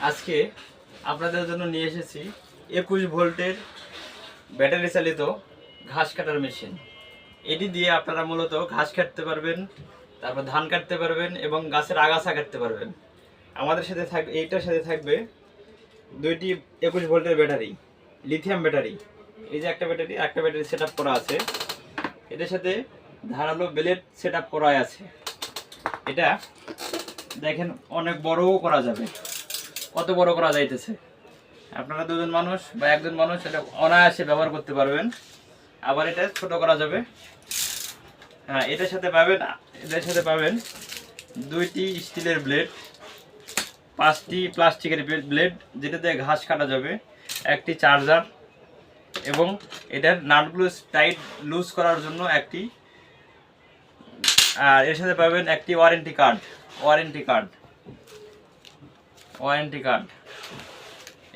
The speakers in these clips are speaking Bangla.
আজকে আপনাদের জন্য নিয়ে এসেছি 21 ভোল্টের ব্যাটারি চালিত ঘাস কাটার মেশিন। এটি দিয়ে আপনারা মূলত ঘাস কাটতে পারবেন, তারপর ধান কাটতে পারবেন এবং গাছের আগাছা কাটতে পারবেন। আমাদের সাথে এইটার সাথে থাকবে দুইটি 21 ভোল্টের ব্যাটারি, লিথিয়াম ব্যাটারি। এই যে একটা ব্যাটারি সেট আপ করা আছে। এটার সাথে ধারালো ব্লেড সেট আপ করা আছে। এটা দেখেন অনেক বড়ও করা যাবে, কত বড় করা যাইতেছে। আপনারা দুজন মানুষ বা একজন মানুষ এটা অনায়াসে ব্যবহার করতে পারবেন। আবার এটা ছোট করা যাবে। হ্যাঁ, এটার সাথে পাবেন দুইটি স্টিলের ব্লেড, 5টি প্লাস্টিকের ব্লেড যেটাতে ঘাস কাটা যাবে, একটি চার্জার এবং এটার নাটগুলো টাইট লুজ করার জন্য একটি, আর এর সাথে পাবেন একটি ওয়ারেন্টি কার্ড।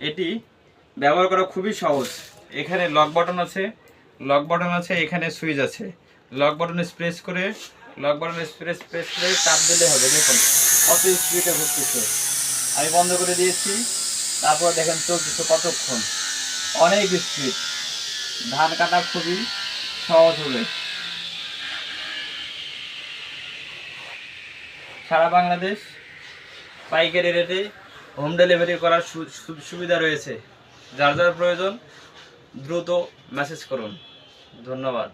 এটি ব্যবহার করা খুবই সহজ। এখানে লক বাটন আছে, এখানে সুইচ আছে। লক বাটনে প্রেস করে চাপ দিলে হবে। দেখুন কত স্পিডে ঘুরতেছে। আমি বন্ধ করে দিয়েছি, তারপর দেখেন চলতেছে কতক্ষণ, অনেক স্পিড। ধান কাটা খুবই সহজ হবে। সারা বাংলাদেশ পাইকারি রেটে হোম ডেলিভারি করার সুবিধা রয়েছে। যার যার প্রয়োজন দ্রুত মেসেজ করুন। ধন্যবাদ।